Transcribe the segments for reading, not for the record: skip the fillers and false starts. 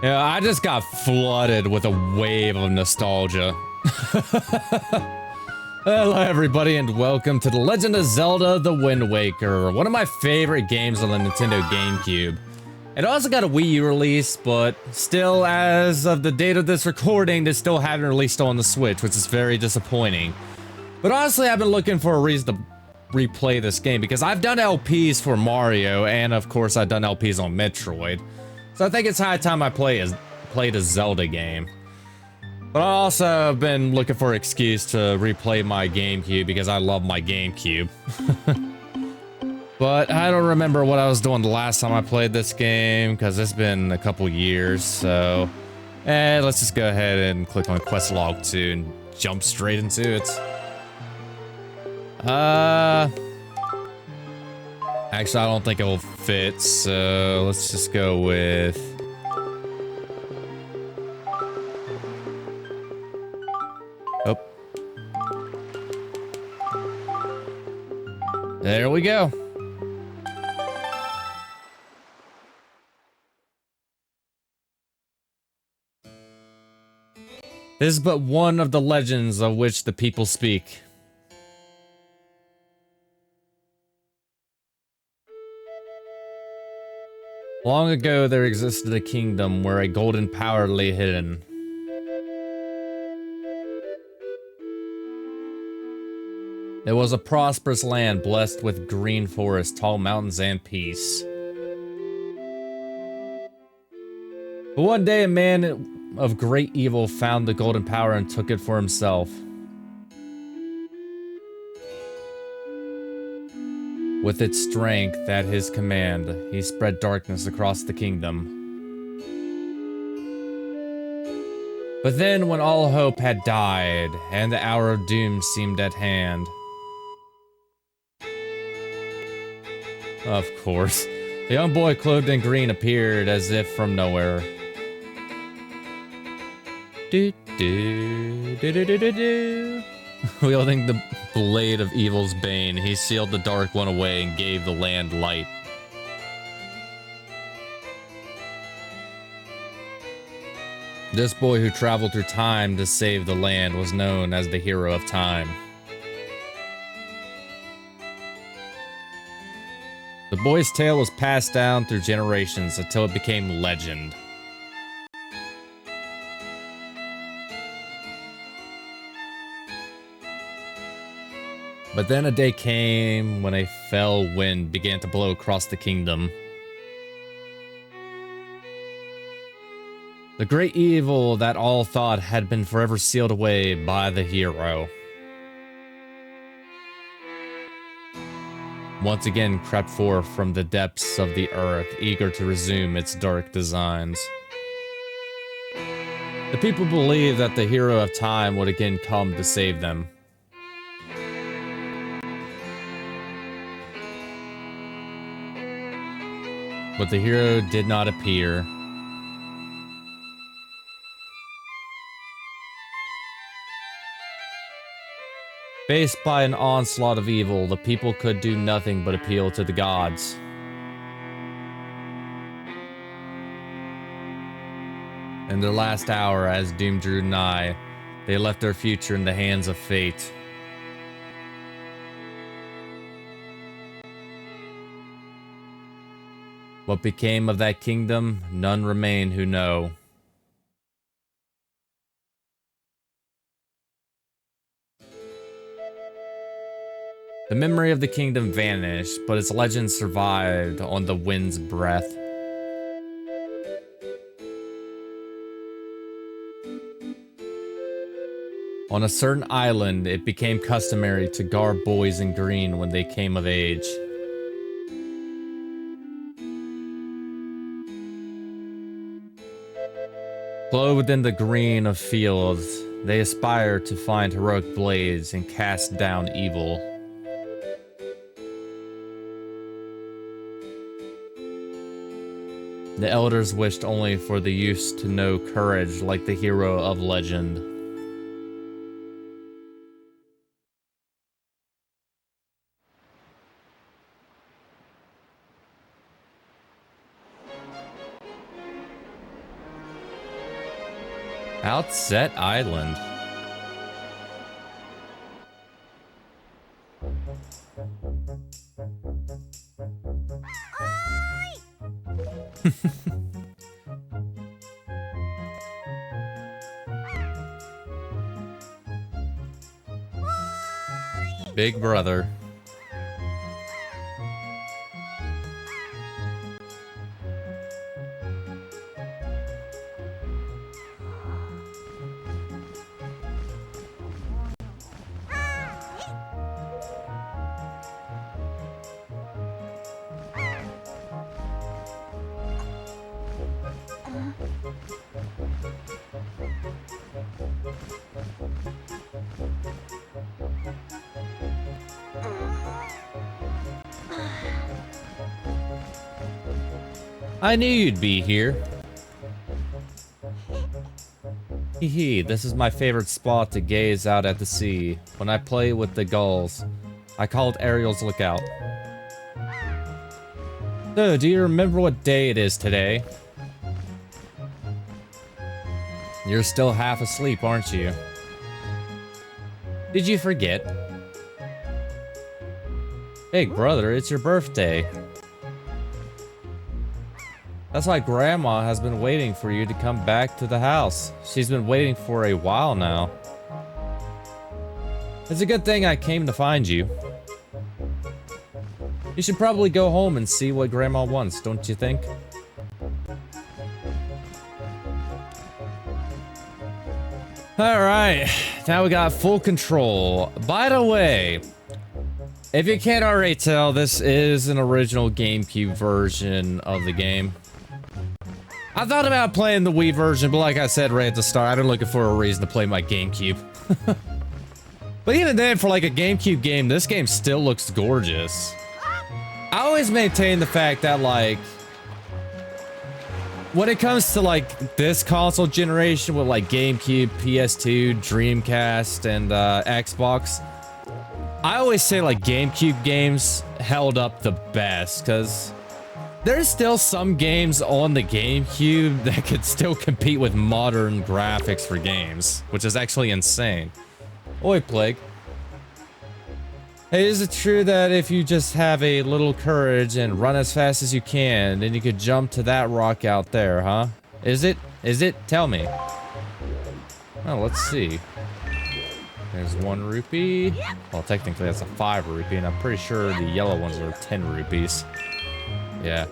Yeah, I just got flooded with a wave of nostalgia. Hello everybody and welcome to The Legend of Zelda The Wind Waker, one of my favorite games on the Nintendo GameCube. It also got a Wii U release, but still, as of the date of this recording, they still haven't released on the Switch, which is very disappointing. But honestly, I've been looking for a reason to replay this game, because I've done LPs for Mario, and of course I've done LPs on Metroid. So I think it's high time I played a Zelda game. But I also have been looking for an excuse to replay my GameCube because I love my GameCube. But I don't remember what I was doing the last time I played this game because it's been a couple years, so let's just go ahead and click on Quest Log 2 and jump straight into it. Actually, I don't think it will fit, so let's just go with... Oh. There we go. This is but one of the legends of which the people speak. Long ago, there existed a kingdom where a golden power lay hidden. It was a prosperous land blessed with green forests, tall mountains, and peace. But one day, a man of great evil found the golden power and took it for himself. With its strength at his command, he spread darkness across the kingdom. But then, when all hope had died, and the hour of doom seemed at hand... Of course, the young boy clothed in green appeared as if from nowhere. Wielding the blade of evil's bane, he sealed the dark one away and gave the land light. This boy who traveled through time to save the land was known as the Hero of Time. The boy's tale was passed down through generations until it became legend. But then a day came when a fell wind began to blow across the kingdom. The great evil that all thought had been forever sealed away by the hero once again crept forth from the depths of the earth, eager to resume its dark designs. The people believed that the Hero of Time would again come to save them. But the hero did not appear. Faced by an onslaught of evil, the people could do nothing but appeal to the gods. In their last hour, as doom drew nigh, they left their future in the hands of fate. What became of that kingdom, none remain who know. The memory of the kingdom vanished, but its legend survived on the wind's breath. On a certain island, it became customary to garb boys in green when they came of age. Clothed in the green of fields, they aspired to find heroic blades and cast down evil. The elders wished only for the youths to know courage like the hero of legend. Outset Island. Big brother. I knew you'd be here. Hee, this is my favorite spot to gaze out at the sea. When I play with the gulls, I call it Ariel's Lookout. So, do you remember what day it is today? You're still half asleep, aren't you? Did you forget? Big brother, it's your birthday. That's why Grandma has been waiting for you to come back to the house. She's been waiting for a while now. It's a good thing I came to find you. You should probably go home and see what Grandma wants, don't you think? Alright, now we got full control. By the way, if you can't already tell, this is an original GameCube version of the game. I thought about playing the Wii version, but like I said right at the start, I've been looking for a reason to play my GameCube. But even then, for like a GameCube game, this game still looks gorgeous. I always maintain the fact that like, when it comes to like this console generation with like GameCube, PS2, Dreamcast, and Xbox, I always say like GameCube games held up the best, because there's still some games on the GameCube that could still compete with modern graphics for games, which is actually insane. Oi, Plague. Hey, is it true that if you just have a little courage and run as fast as you can, then you could jump to that rock out there, huh? Is it? Is it? Tell me. Oh, let's see. There's 1 rupee. Well, technically that's a 5 rupee, and I'm pretty sure the yellow ones are 10 rupees. Yeah.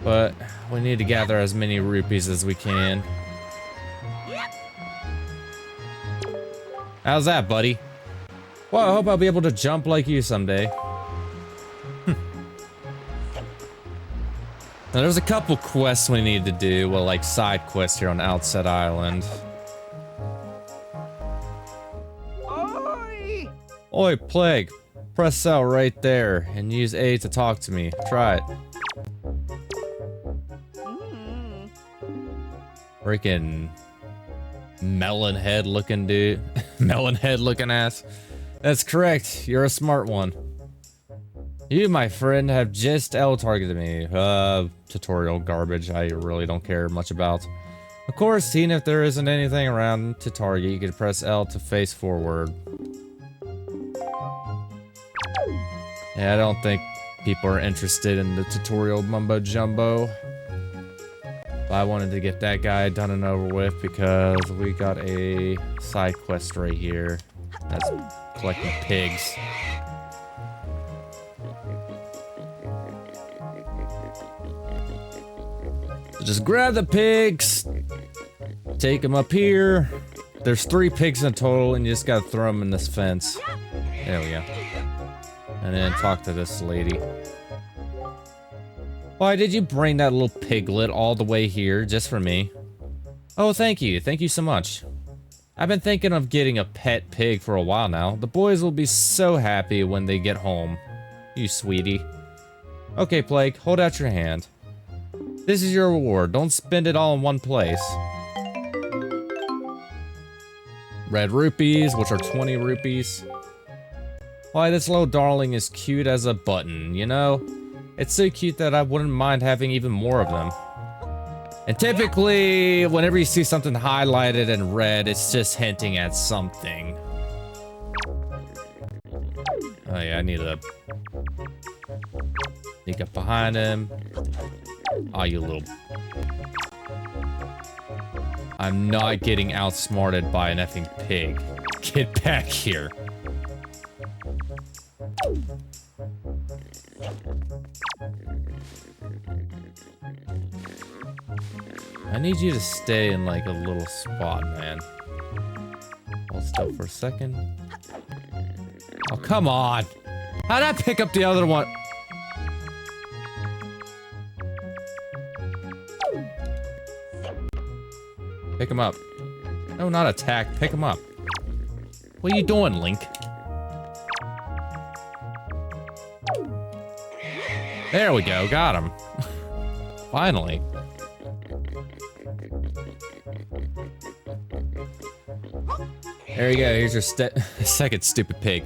But we need to gather as many rupees as we can. How's that, buddy? Well, I hope I'll be able to jump like you someday. Now, there's a couple quests we need to do. Well, like side quests here on Outset Island. Oi! Oi, Plague. Press L right there and use A to talk to me. Try it. Freaking melon head looking dude. Melon head looking ass. That's correct. You're a smart one. You, my friend, have just L-targeted me. Tutorial garbage I really don't care much about. Of course, even if there isn't anything around to target, you can press L to face forward. Yeah, I don't think people are interested in the tutorial mumbo jumbo. But I wanted to get that guy done and over with because we got a side quest right here. That's collecting pigs. So just grab the pigs, take them up here. There's 3 pigs in total, and you just gotta throw them in this fence. There we go. And then talk to this lady. Why did you bring that little piglet all the way here just for me? Oh, thank you. Thank you so much. I've been thinking of getting a pet pig for a while now. The boys will be so happy when they get home. You sweetie. Okay, Plague, hold out your hand. This is your reward. Don't spend it all in one place. Red rupees, which are 20 rupees. Why, this little darling is cute as a button, you know? It's so cute that I wouldn't mind having even more of them. And typically, whenever you see something highlighted in red, it's just hinting at something. Oh yeah, I need to sneak up behind him. Oh, you little... I'm not getting outsmarted by an effing pig. Get back here. I need you to stay in like a little spot, man. Hold still for a second. Oh, come on. How'd I pick up the other one? Pick him up. No, not attack. Pick him up. What are you doing, Link? There we go. Got him. Finally. There you go. Here's your second stupid pig.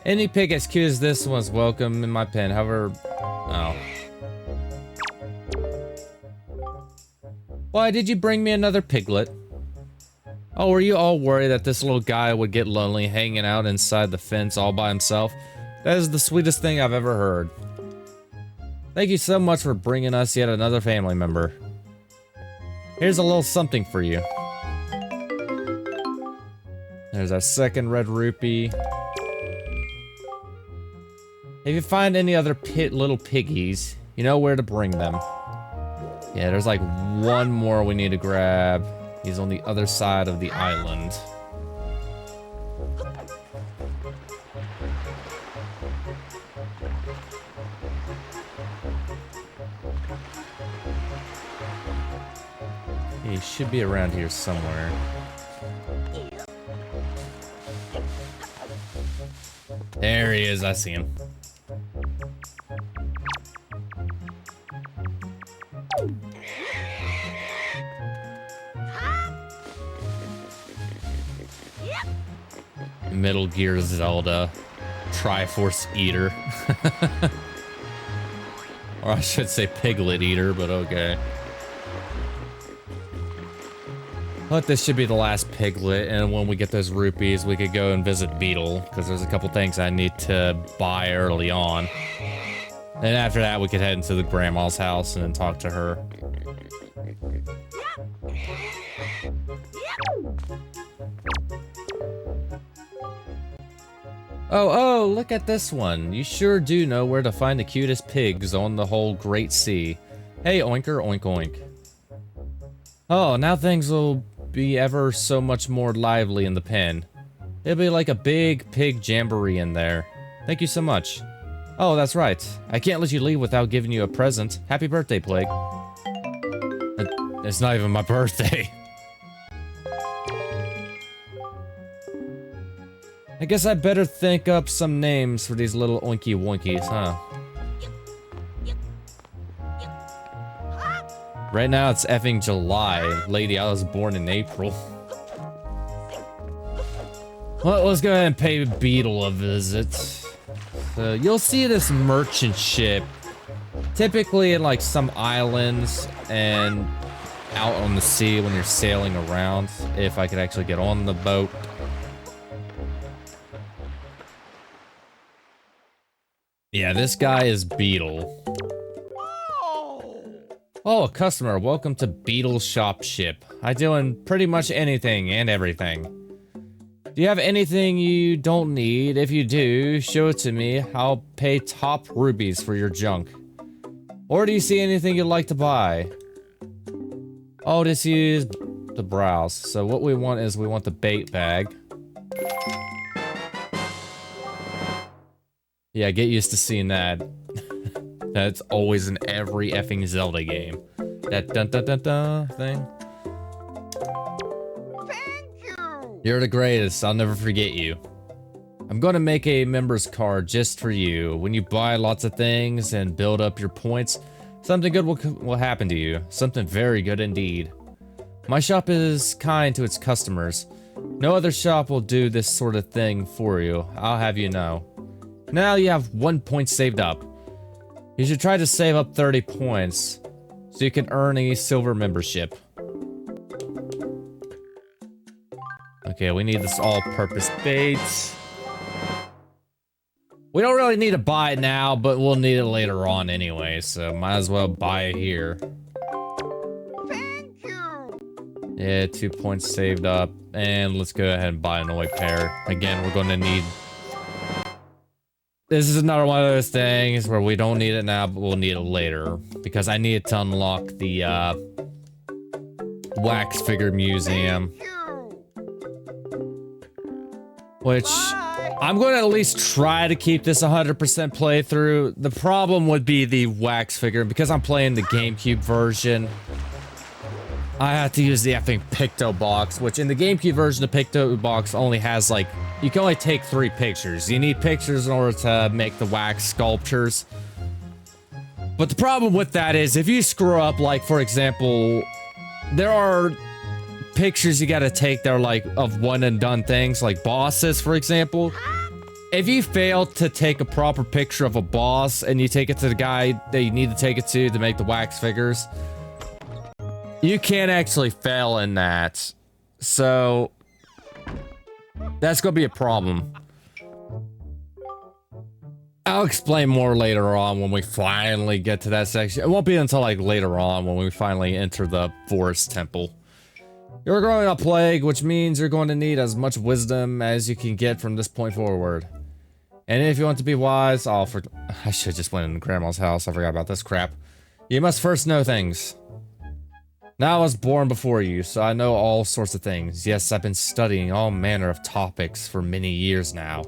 Any pig as cute as this one's welcome in my pen. However... Oh. Why did you bring me another piglet? Oh, were you all worried that this little guy would get lonely hanging out inside the fence all by himself? That is the sweetest thing I've ever heard. Thank you so much for bringing us yet another family member. Here's a little something for you. There's our second red rupee. If you find any other little piggies, you know where to bring them. Yeah, there's like one more we need to grab. He's on the other side of the island. He should be around here somewhere. There he is, I see him. Metal Gear Zelda. Triforce Eater. Or I should say Piglet Eater, but okay. But this should be the last piglet, and when we get those rupees, we could go and visit Beetle, because there's a couple things I need to buy early on. And after that, we could head into the grandma's house and then talk to her. Oh, look at this one. You sure do know where to find the cutest pigs on the whole Great Sea. Hey, Oinker, oink oink. Oh, now things will be ever so much more lively in the pen. It'll be like a big pig jamboree in there. Thank you so much. Oh, that's right. I can't let you leave without giving you a present. Happy birthday, Plague. It's not even my birthday. I guess I better think up some names for these little oinky wonkies, huh? Right now it's effing July. Lady, I was born in April. Well, let's go ahead and pay Beetle a visit. So you'll see this merchant ship typically in like some islands and out on the sea when you're sailing around. If I could actually get on the boat. Yeah, this guy is Beetle. Oh, a customer. Welcome to Beetle's Shop Ship. I do in pretty much anything and everything. Do you have anything you don't need? If you do, show it to me. I'll pay top rubies for your junk. Or do you see anything you'd like to buy? Oh, this is the browse. So what we want is we want the bait bag. Yeah, get used to seeing that. That's always in every effing Zelda game. That dun-dun-dun-dun thing. Thank you! You're the greatest. I'll never forget you. I'm gonna make a member's card just for you. When you buy lots of things and build up your points, something good will happen to you. Something very good indeed. My shop is kind to its customers. No other shop will do this sort of thing for you. I'll have you know. Now you have 1 point saved up. You should try to save up 30 points. so you can earn a silver membership. Okay, we need this all-purpose bait. We don't really need to buy it now, but we'll need it later on anyway, so might as well buy it here. Thank you. Yeah, 2 points saved up, and let's go ahead and buy an Oi pair. Again, we're going to need... This is another one of those things where we don't need it now, but we'll need it later. Because I need to unlock the, Wax Figure Museum. Which, I'm going to at least try to keep this 100% playthrough. The problem would be the Wax Figure. Because I'm playing the GameCube version, I have to use the effing Picto Box, which in the GameCube version, the Picto Box only has, like, you can only take 3 pictures. You need pictures in order to make the wax sculptures. But the problem with that is, if you screw up, like, for example, there are pictures you gotta take that are, like, of one-and-done things, like bosses, for example. If you fail to take a proper picture of a boss, and you take it to the guy that you need to take it to make the wax figures, you can't actually fail in that. So that's gonna be a problem. I'll explain more later on when we finally get to that section. It won't be until like later on when we finally enter the forest temple. You're growing a plague, which means you're going to need as much wisdom as you can get from this point forward. And if you want to be wise, I should just went in Grandma's house. I forgot about this crap. You must first know things. Now I was born before you, so I know all sorts of things. Yes, I've been studying all manner of topics for many years now.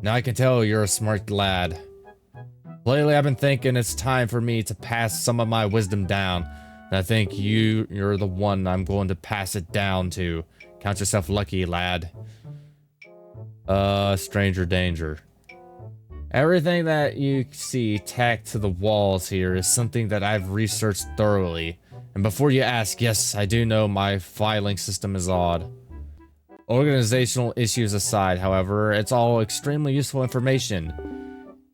Now I can tell you're a smart lad. Lately I've been thinking it's time for me to pass some of my wisdom down. And I think you're the one I'm going to pass it down to. Count yourself lucky, lad. Stranger danger. Everything that you see tacked to the walls here is something that I've researched thoroughly. And before you ask, yes, I do know my filing system is odd. Organizational issues aside, however, it's all extremely useful information.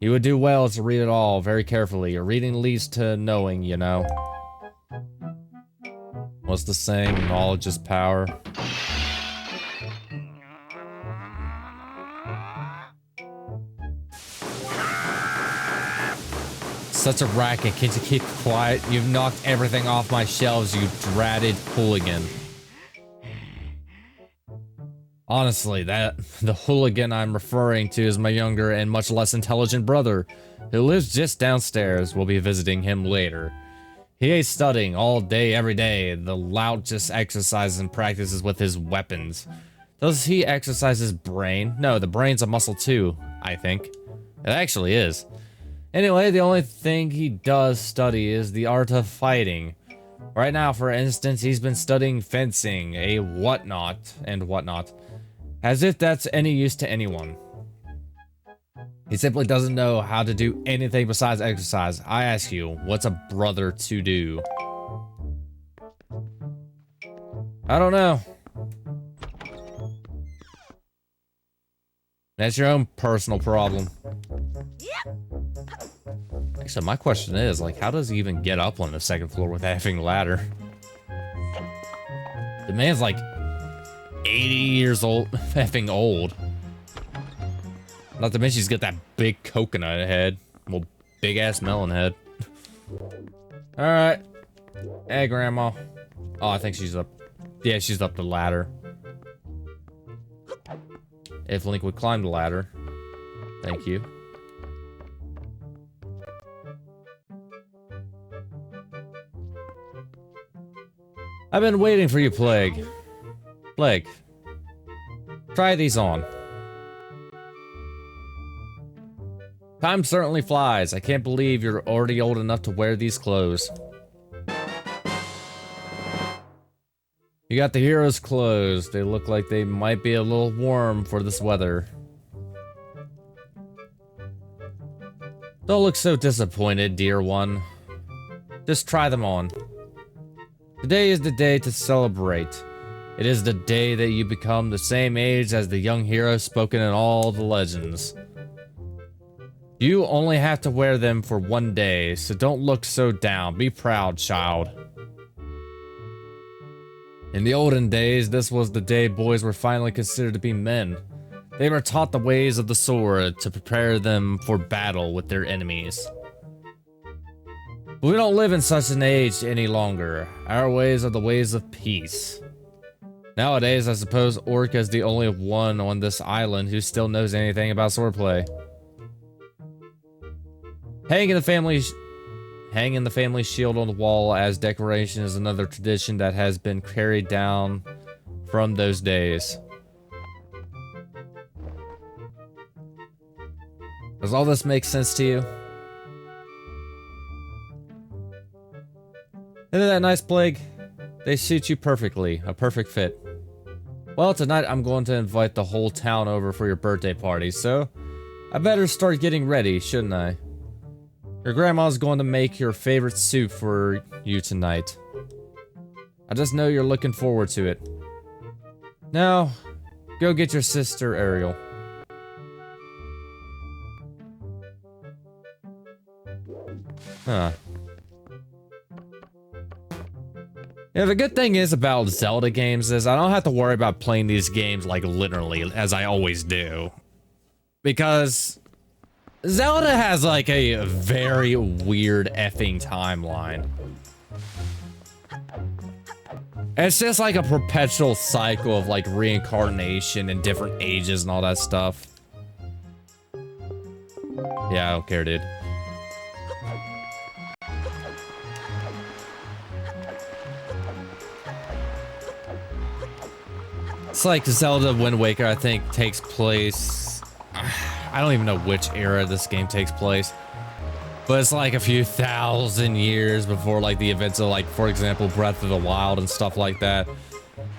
You would do well to read it all very carefully. Your reading leads to knowing, you know. What's the saying? Knowledge is power. Such a racket. Can't you keep quiet? You've knocked everything off my shelves, you dratted hooligan. Honestly, the hooligan I'm referring to is my younger and much less intelligent brother, who lives just downstairs. We'll be visiting him later. He ain't studying all day, every day. The lout just exercises and practices with his weapons. Does he exercise his brain? No, the brain's a muscle too, I think. It actually is. Anyway, the only thing he does study is the art of fighting. Right now, for instance, he's been studying fencing, a whatnot, and whatnot. As if that's any use to anyone. He simply doesn't know how to do anything besides exercise. I ask you, what's a brother to do? I don't know. That's your own personal problem. Actually, my question is, like, how does he even get up on the second floor with that effing ladder? The man's like 80 years old, effing old. Not to mention he's got that big coconut head. Well, big ass melon head. Alright. Hey, Grandma. Oh, I think she's up. Yeah, she's up the ladder. If Link would climb the ladder. Thank you. I've been waiting for you, Plague. Plague. Try these on. Time certainly flies. I can't believe you're already old enough to wear these clothes. You got the hero's clothes. They look like they might be a little warm for this weather. Don't look so disappointed, dear one. Just try them on. Today is the day to celebrate. It is the day that you become the same age as the young hero spoken in all the legends. You only have to wear them for one day, so don't look so down. Be proud, child. In the olden days, this was the day boys were finally considered to be men. They were taught the ways of the sword to prepare them for battle with their enemies. But we don't live in such an age any longer. Our ways are the ways of peace. Nowadays, I suppose Orca is the only one on this island who still knows anything about swordplay. Hanging the family shield on the wall as decoration is another tradition that has been carried down from those days. Does all this make sense to you? Isn't that nice, Plague? They suit you perfectly, a perfect fit. Well, tonight I'm going to invite the whole town over for your birthday party, so I better start getting ready, shouldn't I? Your grandma's going to make your favorite soup for you tonight. I just know you're looking forward to it. Now, go get your sister, Ariel. Huh. Yeah, the good thing is about Zelda games is I don't have to worry about playing these games like literally as I always do. Because Zelda has like a very weird effing timeline. It's just like a perpetual cycle of like reincarnation and different ages and all that stuff. Yeah, I don't care, dude. It's like Zelda Wind Waker, I think, takes place... I don't even know which era this game takes place. But it's like a few thousand years before like the events of like, for example, Breath of the Wild and stuff like that.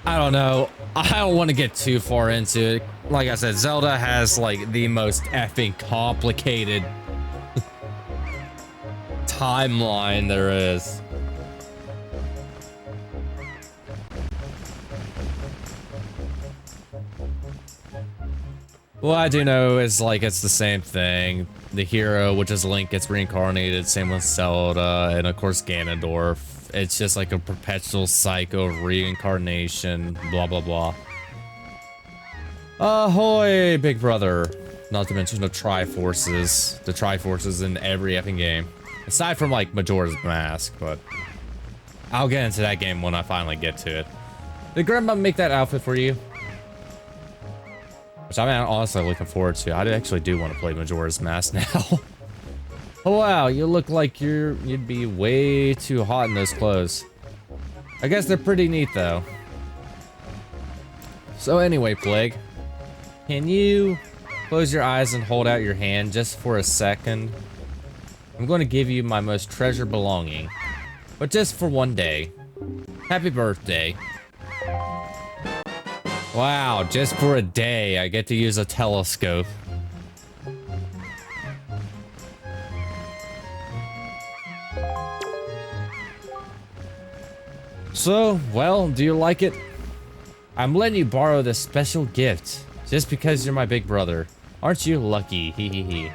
I don't know. I don't want to get too far into it. Like I said, Zelda has like the most effing complicated timeline there is. What I do know is, like, it's the same thing. The hero, which is Link, gets reincarnated, same with Zelda, and of course Ganondorf. It's just like a perpetual cycle of reincarnation, blah blah blah. Ahoy, big brother. Not to mention the Triforces. The Triforces in every effing game. Aside from, like, Majora's Mask, but... I'll get into that game when I finally get to it. Did Grandma make that outfit for you? Which I'm honestly looking forward to. I actually do want to play Majora's Mask now. Oh wow, you look like you'd be way too hot in those clothes. I guess they're pretty neat though. So anyway, Plague, can you close your eyes and hold out your hand just for a second? I'm going to give you my most treasured belonging, but just for one day. Happy birthday. Wow, just for a day, I get to use a telescope. So, well, do you like it? I'm letting you borrow this special gift, just because you're my big brother. Aren't you lucky? Hee hee hee.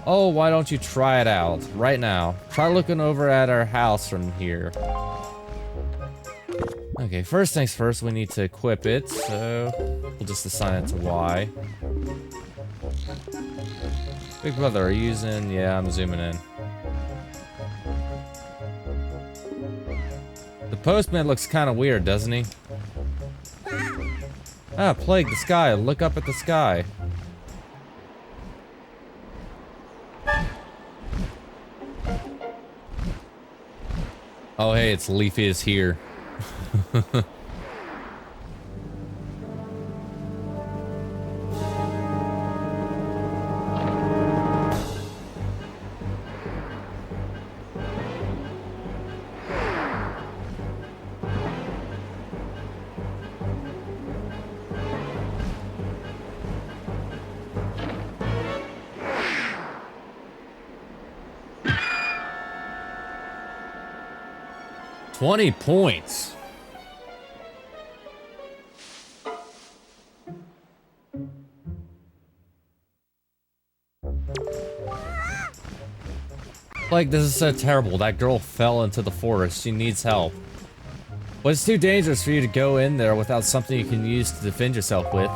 Oh, why don't you try it out, right now? Try looking over at our house from here. Okay, first things first, we need to equip it, so we'll just assign it to Y. Big brother, are you using... Yeah, I'm zooming in. The postman looks kind of weird, doesn't he? Ah, Plague, the sky. Look up at the sky. Oh, hey, it's Leafy is here. 20 points. Like, this is so terrible. That girl fell into the forest. She needs help. But it's too dangerous for you to go in there without something you can use to defend yourself with.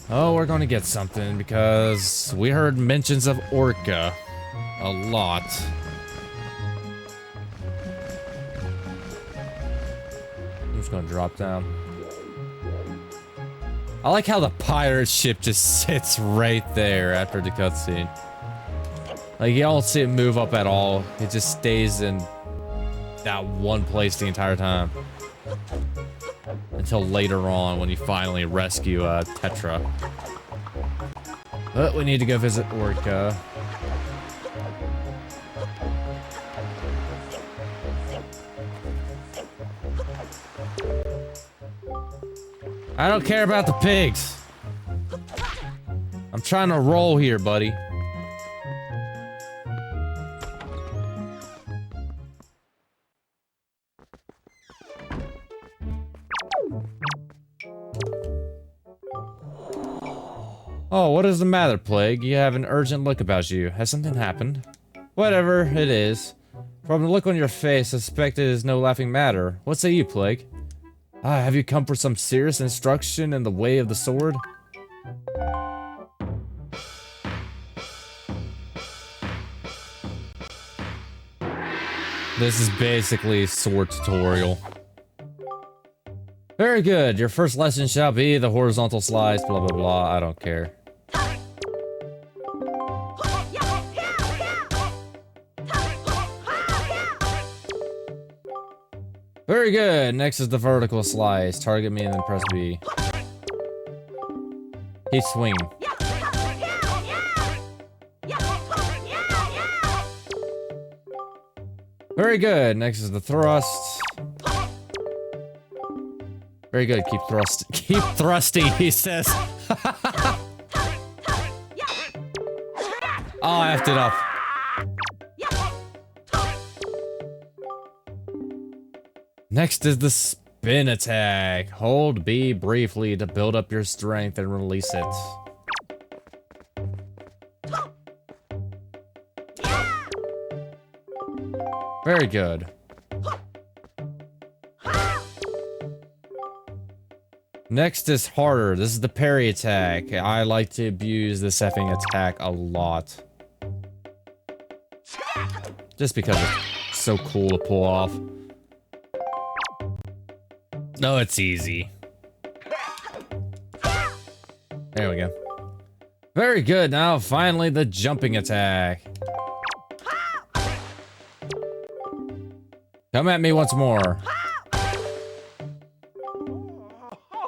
Oh, we're gonna get something because we heard mentions of Orca a lot. I'm just gonna drop down. I like how the pirate ship just sits right there after the cutscene. Like, you don't see it move up at all. It just stays in that one place the entire time. Until later on when you finally rescue Tetra. But we need to go visit Orca. I don't care about the pigs. I'm trying to roll here, buddy. Oh, what is the matter, Plague? You have an urgent look about you. Has something happened? Whatever it is. From the look on your face, I suspect it is no laughing matter. What say you, Plague? Have you come for some serious instruction in the way of the sword? This is basically a sword tutorial. Very good. Your first lesson shall be the horizontal slice, blah, blah, blah. I don't care. Very good. Next is the vertical slice. Target me and then press B. Keep swinging. Very good. Next is the thrust. Very good. Keep thrusting, he says. Oh, I effed it up. Next is the spin attack. Hold B briefly to build up your strength and release it. Very good. Next is harder. This is the parry attack. I like to abuse this effing attack a lot. Just because it's so cool to pull off. No, it's easy. There we go. Very good. Now, finally, the jumping attack. Come at me once more.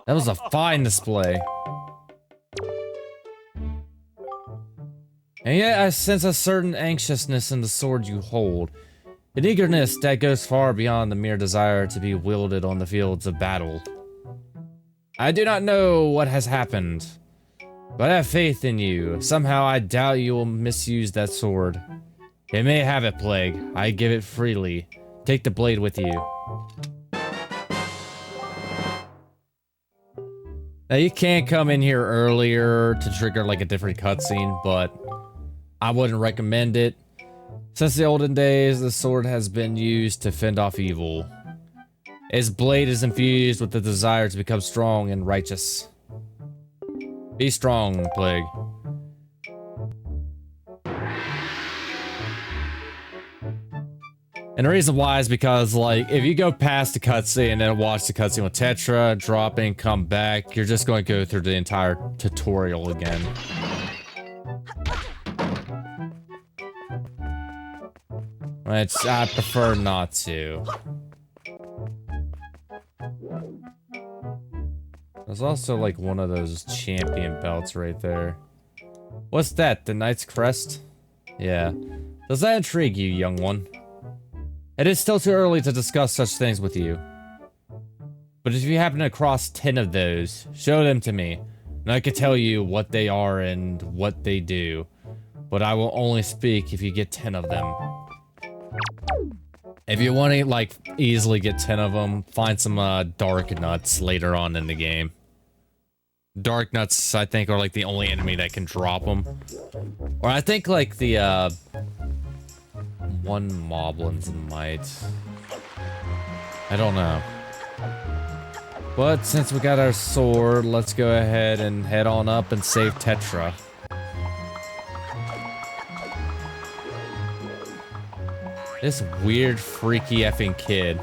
That was a fine display. And yet, I sense a certain anxiousness in the sword you hold. An eagerness that goes far beyond the mere desire to be wielded on the fields of battle. I do not know what has happened, but I have faith in you. Somehow I doubt you will misuse that sword. It may have it, Plague. I give it freely. Take the blade with you. Now you can come in here earlier to trigger like a different cutscene, but I wouldn't recommend it. Since the olden days, the sword has been used to fend off evil. Its blade is infused with the desire to become strong and righteous. Be strong, Plague. And the reason why is because, like, if you go past the cutscene and then watch the cutscene with Tetra, drop in, come back, you're just going to go through the entire tutorial again. Which I prefer not to. There's also like one of those champion belts right there. What's that? The Knight's Crest? Yeah. Does that intrigue you, young one? It is still too early to discuss such things with you. But if you happen to cross 10 of those, show them to me, and I can tell you what they are and what they do. But I will only speak if you get 10 of them. If you want to, like, easily get 10 of them, find some, Dark Nuts later on in the game. Dark Nuts, I think, are, like, the only enemy that can drop them. Or I think, like, the, one Moblin's might. I don't know. But since we got our sword, let's go ahead and head on up and save Tetra. This weird, freaky effing kid.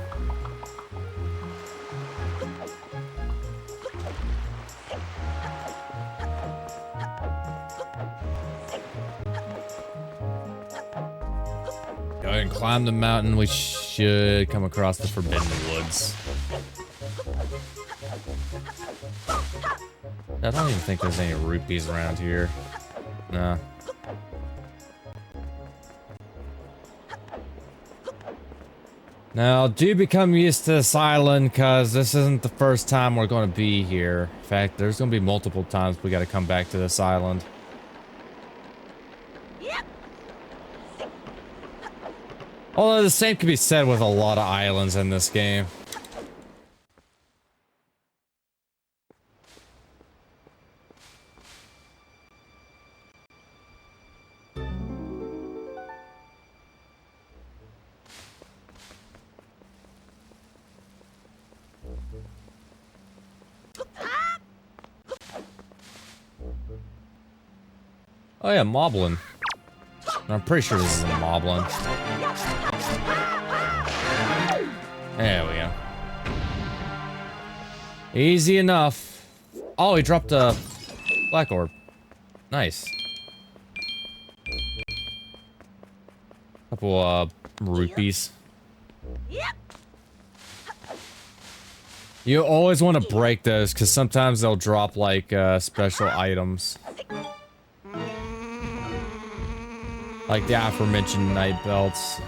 Go ahead and climb the mountain. We should come across the Forbidden Woods. I don't even think there's any rupees around here. Nah. Now, do become used to this island, because this isn't the first time we're going to be here. In fact, there's going to be multiple times we got to come back to this island. Although the same can be said with a lot of islands in this game. Oh yeah, Moblin. I'm pretty sure this is a Moblin. There we go. Easy enough. Oh, he dropped a black orb. Nice. Couple rupees. You always want to break those because sometimes they'll drop like special items. Like the aforementioned night belts.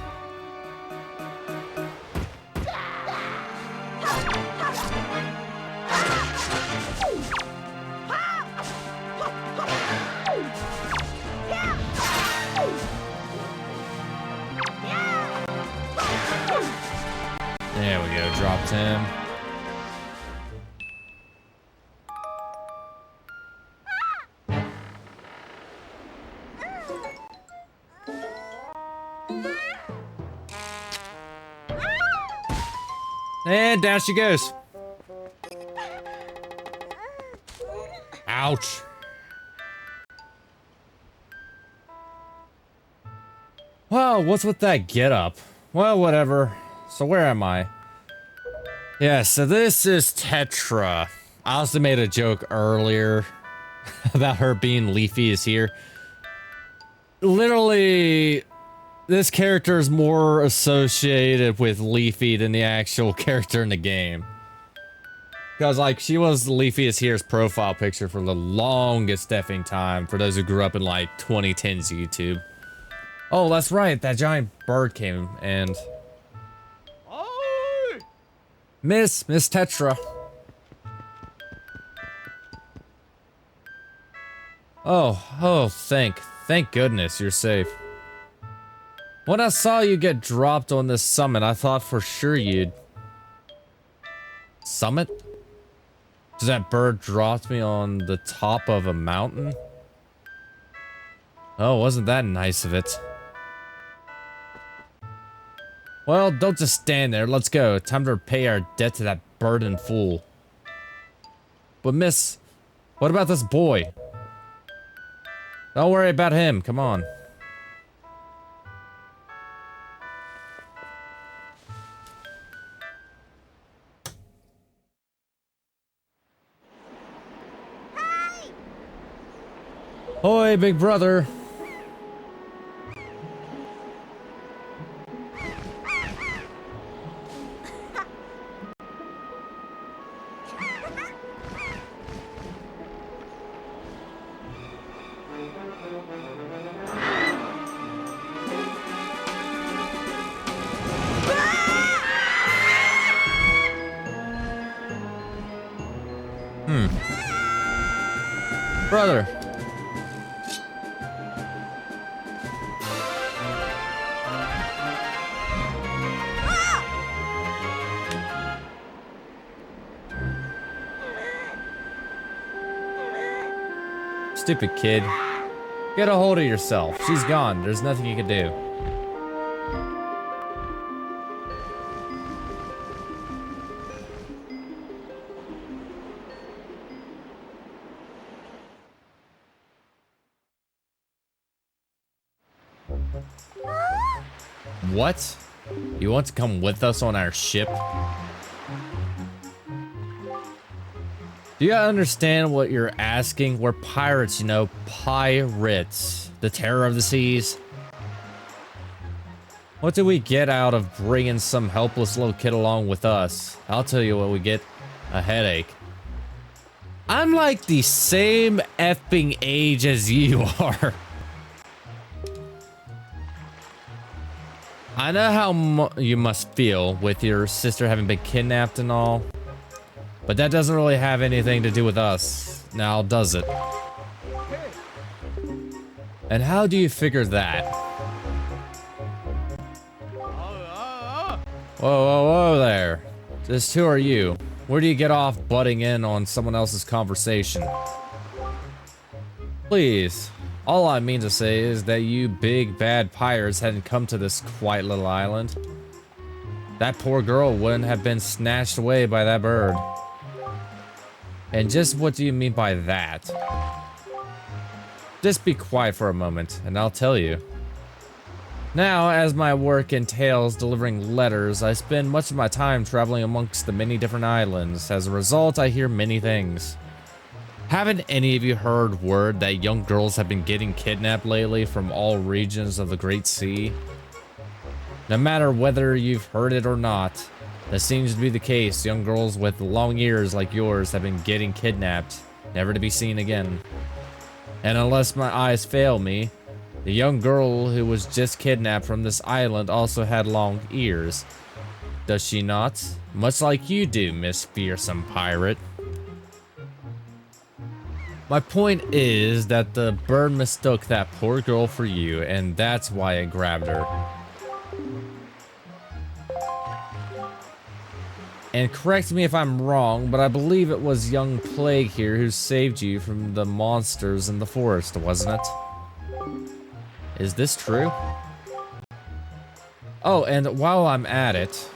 There we go, dropped him. And down she goes. Ouch. Well, what's with that getup? Well, whatever. So where am I? Yeah, so this is Tetra. I also made a joke earlier about her being Leafy is here. Literally, this character is more associated with Leafy than the actual character in the game. Because, like, she was Leafy is here's profile picture for the longest effing time for those who grew up in, like, 2010s YouTube. Oh, that's right, that giant bird came and... Miss Tetra. Oh, thank goodness you're safe. When I saw you get dropped on this summit, I thought for sure you'd... Summit? Does that bird dropped me on the top of a mountain? Oh, wasn't that nice of it? Well, don't just stand there. Let's go. Time to repay our debt to that bird and fool. But miss, what about this boy? Don't worry about him. Come on. Oi, big brother. Brother. Stupid kid. Get a hold of yourself. She's gone. There's nothing you can do. What? You want to come with us on our ship? Do you understand what you're asking? We're pirates, you know, pirates. The terror of the seas. What do we get out of bringing some helpless little kid along with us? I'll tell you what we get. A headache. I'm like the same effing age as you are. I know how you must feel with your sister having been kidnapped and all. But that doesn't really have anything to do with us. Now, does it? And how do you figure that? Whoa, whoa, whoa there. Just who are you? Where do you get off butting in on someone else's conversation? Please. All I mean to say is that you big bad pirates hadn't come to this quiet little island. That poor girl wouldn't have been snatched away by that bird. And just what do you mean by that? Just be quiet for a moment, and I'll tell you. Now, as my work entails delivering letters, I spend much of my time traveling amongst the many different islands. As a result, I hear many things. Haven't any of you heard word that young girls have been getting kidnapped lately from all regions of the Great Sea? No matter whether you've heard it or not, that seems to be the case. Young girls with long ears like yours have been getting kidnapped, never to be seen again. And unless my eyes fail me, the young girl who was just kidnapped from this island also had long ears. Does she not? Much like you do, Miss Fearsome Pirate. My point is that the bird mistook that poor girl for you, and that's why it grabbed her. And correct me if I'm wrong, but I believe it was young Plague here who saved you from the monsters in the forest, wasn't it? Is this true? Oh, and while I'm at it...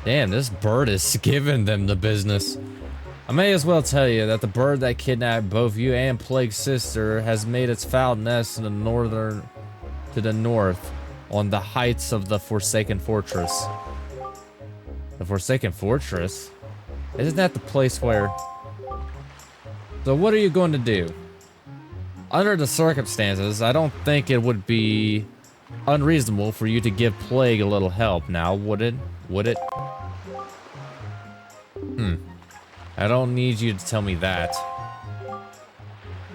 Damn, this bird is giving them the business. I may as well tell you that the bird that kidnapped both you and Plague's sister has made its foul nest in the north on the heights of the Forsaken Fortress. The Forsaken Fortress? Isn't that the place where... So what are you going to do? Under the circumstances, I don't think it would be unreasonable for you to give Plague a little help now, would it? Would it? I don't need you to tell me that.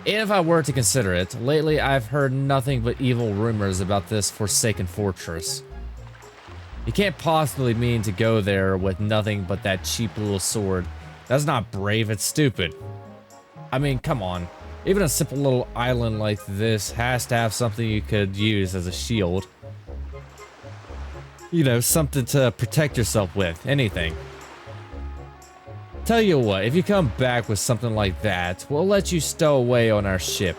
If I were to consider it, lately I've heard nothing but evil rumors about this Forsaken Fortress. You can't possibly mean to go there with nothing but that cheap little sword. That's not brave, it's stupid. I mean, come on. Even a simple little island like this has to have something you could use as a shield. You know, something to protect yourself with, anything. Tell you what, if you come back with something like that, we'll let you stow away on our ship.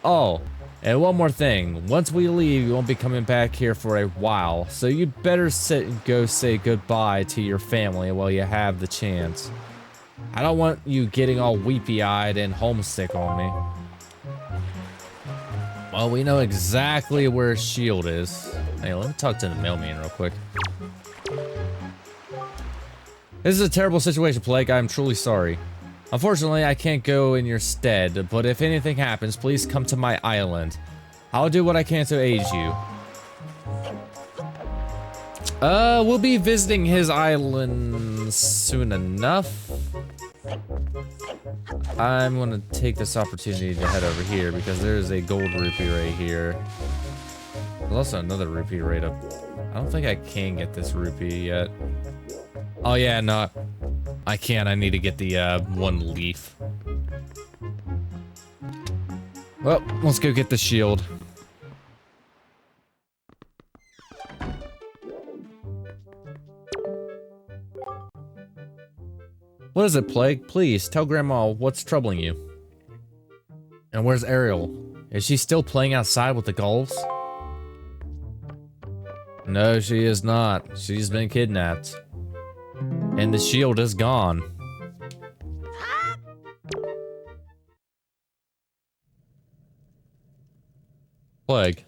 Oh, and one more thing. Once we leave, you won't be coming back here for a while, so you'd better sit and go say goodbye to your family while you have the chance. I don't want you getting all weepy-eyed and homesick on me. Well, we know exactly where his shield is. Hey, let me talk to the mailman real quick. This is a terrible situation, Plague. I'm truly sorry. Unfortunately, I can't go in your stead, but if anything happens, please come to my island. I'll do what I can to aid you. We'll be visiting his island soon enough. I'm gonna take this opportunity to head over here because there's a gold rupee right here. There's also another rupee right up. I don't think I can get this rupee yet. Oh yeah, no, I can't. I need to get the one leaf. Well, let's go get the shield. What is it, Plague? Please, tell Grandma what's troubling you. And where's Ariel? Is she still playing outside with the gulls? No, she is not. She's been kidnapped. And the shield is gone. Plague.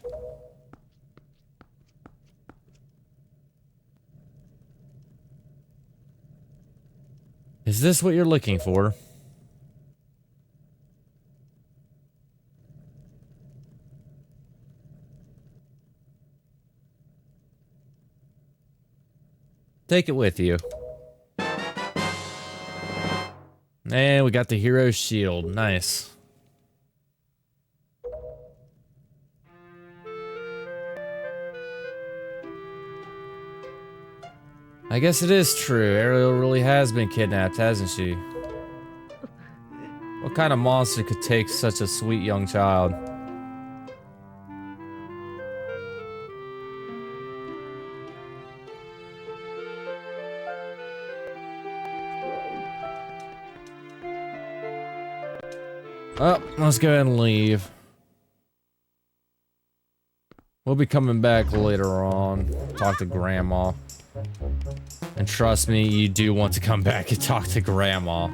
Is this what you're looking for? Take it with you. And we got the hero shield. Nice. I guess it is true. Ariel really has been kidnapped, hasn't she? What kind of monster could take such a sweet young child? Oh, let's go ahead and leave. We'll be coming back later on. Talk to Grandma. And trust me, you do want to come back and talk to Grandma.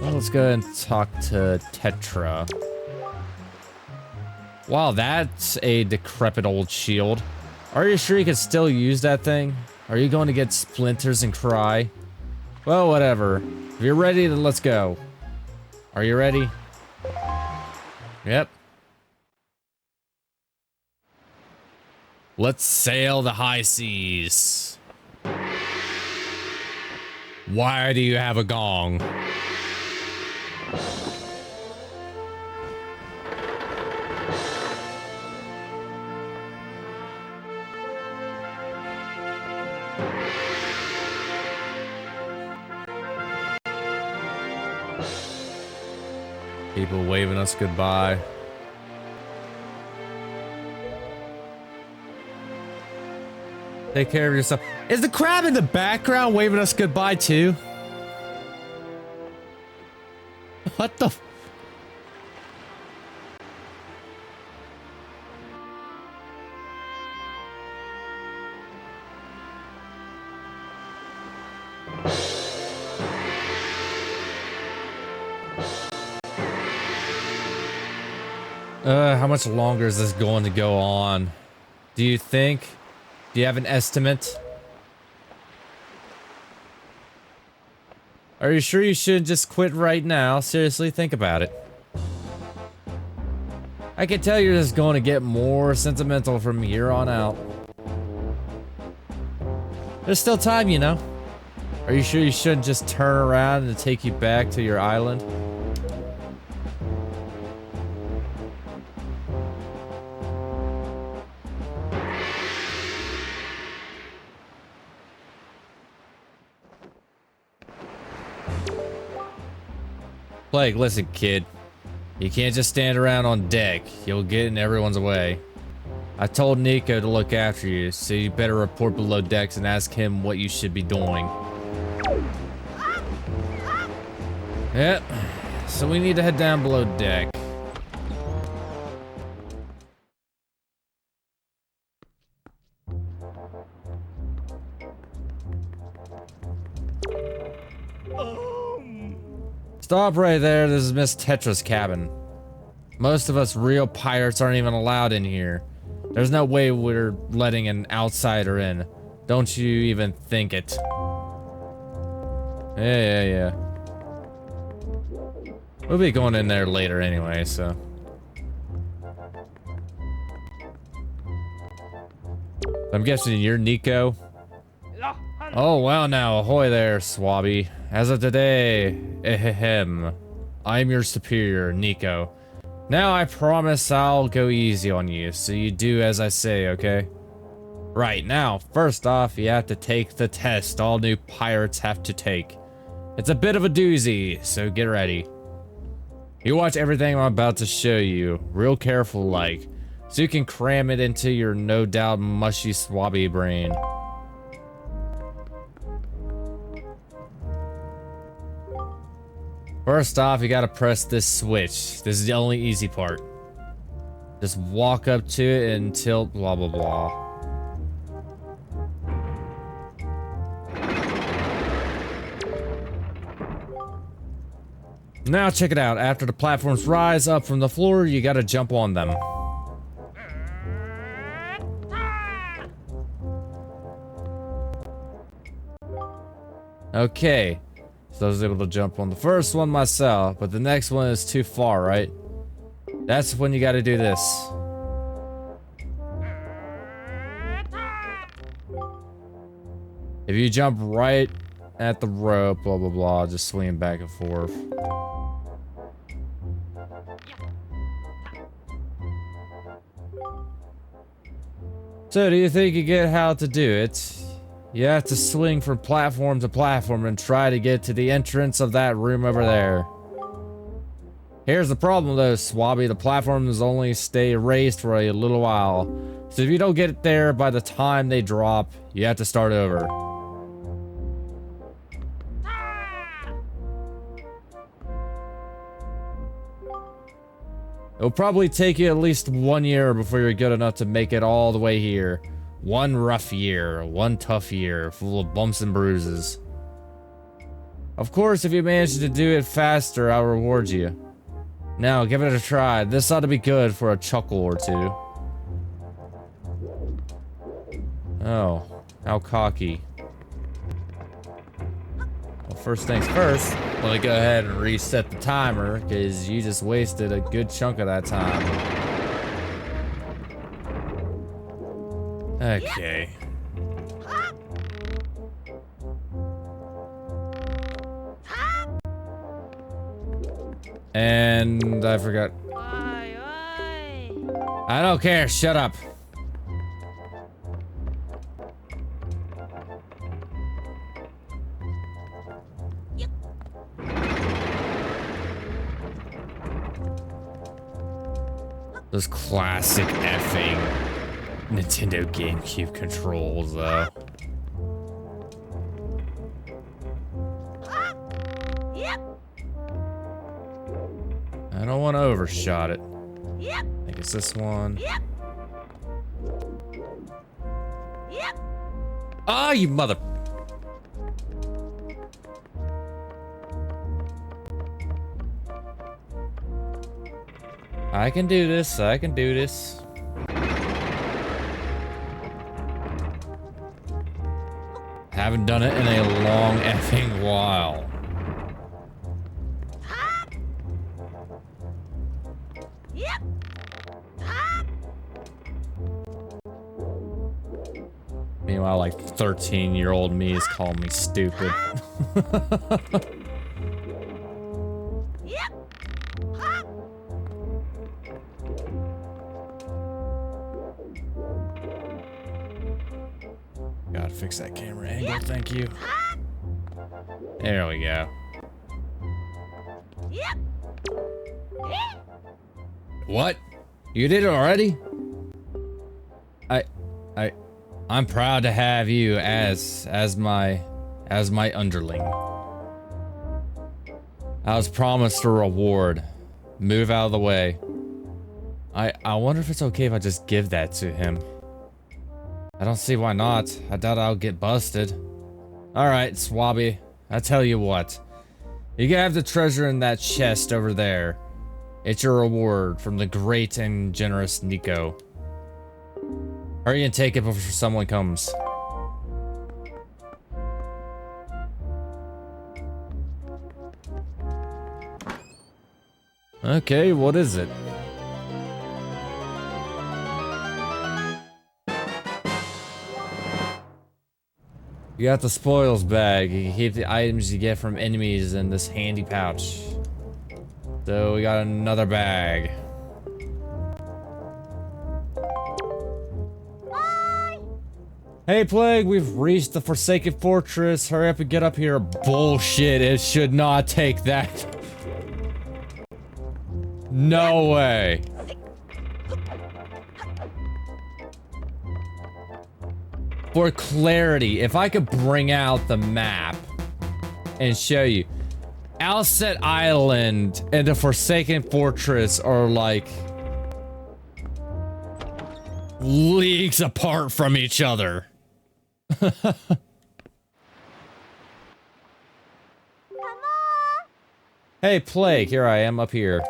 Well, let's go ahead and talk to Tetra. Wow, that's a decrepit old shield. Are you sure you can still use that thing? Are you going to get splinters and cry? Well, whatever. If you're ready, then let's go. Are you ready? Yep. Let's sail the high seas. Why do you have a gong? People waving us goodbye. Take care of yourself. Is the crab in the background waving us goodbye too? What the? How much longer is this going to go on? Do you think? Do you have an estimate? Are you sure you shouldn't just quit right now? Seriously, think about it. I can tell you're just going to get more sentimental from here on out. There's still time, you know. Are you sure you shouldn't just turn around and take you back to your island? Plague, listen, kid. You can't just stand around on deck. You'll get in everyone's way. I told Nico to look after you, so you better report below decks and ask him what you should be doing. Yep. So we need to head down below deck. Stop right there. This is Miss Tetra's cabin. Most of us real pirates aren't even allowed in here. There's no way we're letting an outsider in. Don't you even think it. Yeah. We'll be going in there later anyway, so. I'm guessing you're Nico? Oh, well now, ahoy there, Swabby. As of today, I'm your superior, Nico. Now I promise I'll go easy on you, so you do as I say, okay? Right, now, first off, you have to take the test all new pirates have to take. It's a bit of a doozy, so get ready. You watch everything I'm about to show you, real careful like, so you can cram it into your no doubt mushy swabby brain. First off, you gotta press this switch. This is the only easy part. Just walk up to it and tilt blah blah blah. Now check it out. After the platforms rise up from the floor, you gotta jump on them. Okay. So I was able to jump on the first one myself, but the next one is too far, right? That's when you gotta do this. If you jump right at the rope, blah blah blah, just swinging back and forth. So do you think you get how to do it? You have to swing from platform to platform and try to get to the entrance of that room over there. Here's the problem though, Swabby. The platforms only stay raised for a little while. So if you don't get there by the time they drop, you have to start over. It'll probably take you at least 1 year before you're good enough to make it all the way here. One rough year, one tough year, full of bumps and bruises. Of course, if you manage to do it faster, I'll reward you. Now, give it a try. This ought to be good for a chuckle or two. Oh, how cocky. Well, first things first, let me go ahead and reset the timer, because you just wasted a good chunk of that time. Okay. And I forgot. I don't care, shut up. Those classic effing Nintendo GameCube controls, though. I don't want to overshot it. I think it's this one. Ah, you mother... I can do this, I can do this. Haven't done it in a long effing while. Meanwhile, like 13-year-old me is calling me stupid. Gotta fix that camera angle, thank you. There we go. What? You did it already? I'm proud to have you as my underling. I was promised a reward. Move out of the way. I wonder if it's okay if I just give that to him. I don't see why not. I doubt I'll get busted. Alright, Swabby. I tell you what. You can have the treasure in that chest over there. It's your reward from the great and generous Nico. Hurry and take it before someone comes. Okay, what is it? You got the spoils bag. You can keep the items you get from enemies in this handy pouch. So we got another bag. Hey Plague, we've reached the Forsaken Fortress. Hurry up and get up here. Bullshit, it should not take that. No way. For clarity, if I could bring out the map and show you. Outset Island and the Forsaken Fortress are like leagues apart from each other. Hey, Plague, here I am up here.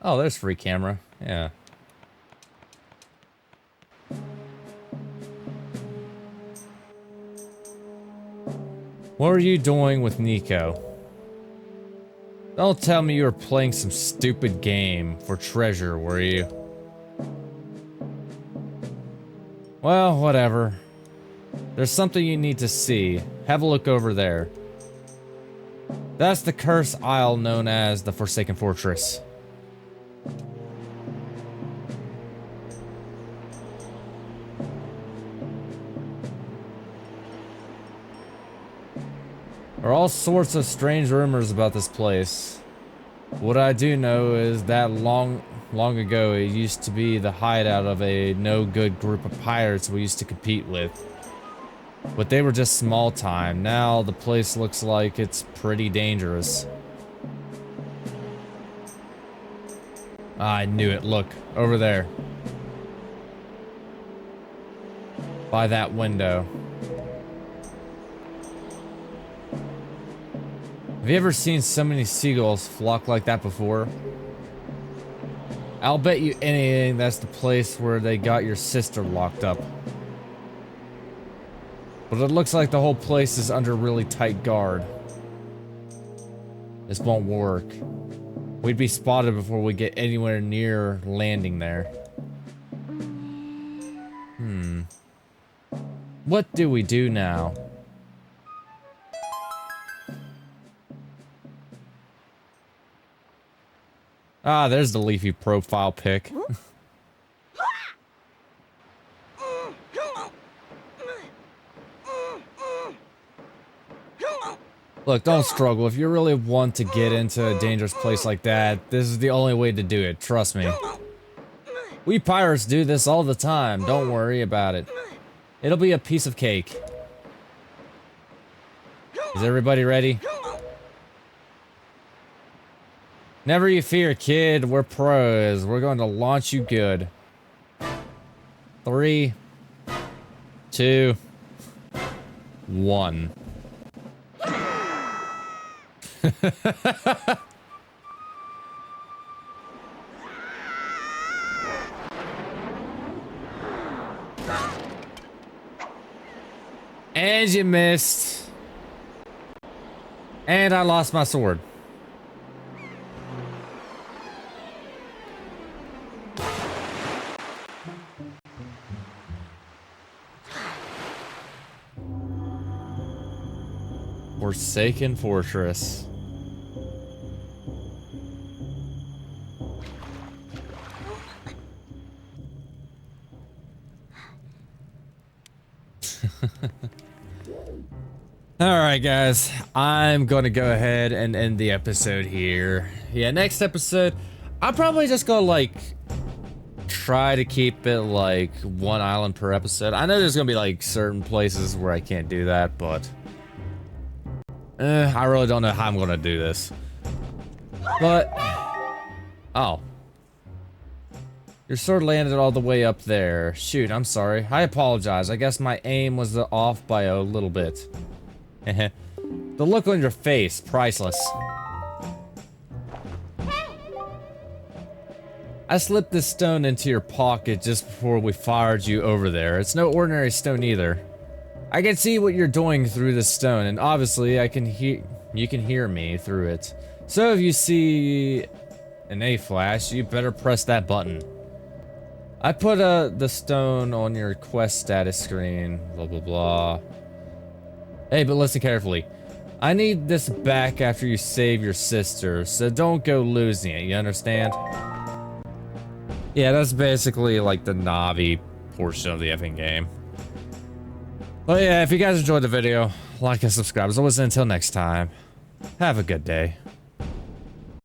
Oh, there's free camera. Yeah. What were you doing with Nico? Don't tell me you were playing some stupid game for treasure, were you? Well, whatever. There's something you need to see. Have a look over there. That's the cursed isle known as the Forsaken Fortress. There are all sorts of strange rumors about this place. What I do know is that long ago it used to be the hideout of a no-good group of pirates we used to compete with. But they were just small time. Now the place looks like it's pretty dangerous. I knew it. Look, over there. By that window. Have you ever seen so many seagulls flock like that before? I'll bet you anything that's the place where they got your sister locked up. But it looks like the whole place is under really tight guard. This won't work. We'd be spotted before we get anywhere near landing there. What do we do now? Ah, there's the leafy profile pic. Look, don't struggle. If you really want to get into a dangerous place like that, this is the only way to do it. Trust me. We pirates do this all the time. Don't worry about it. It'll be a piece of cake. Is everybody ready? Never you fear, kid. We're pros. We're going to launch you good. 3, 2, 1. And you missed. And I lost my sword. Forsaken Fortress. Alright guys, I'm gonna go ahead and end the episode here. Yeah, next episode, I'm probably just gonna like try to keep it like one island per episode. I know there's gonna be like certain places where I can't do that, but I really don't know how I'm gonna do this. But oh, your sword landed all the way up there. Shoot, I'm sorry. I apologize. I guess my aim was off by a little bit. The look on your face, priceless. I slipped this stone into your pocket just before we fired you over there. It's no ordinary stone either. I can see what you're doing through this stone, and obviously I can hear you can hear me through it. So if you see an A flash, you better press that button. I put the stone on your quest status screen, blah blah blah. Hey, but listen carefully. I need this back after you save your sister, so don't go losing it, you understand? Yeah, that's basically like the Navi portion of the effing game. But yeah, if you guys enjoyed the video, like and subscribe. As always, until next time, have a good day.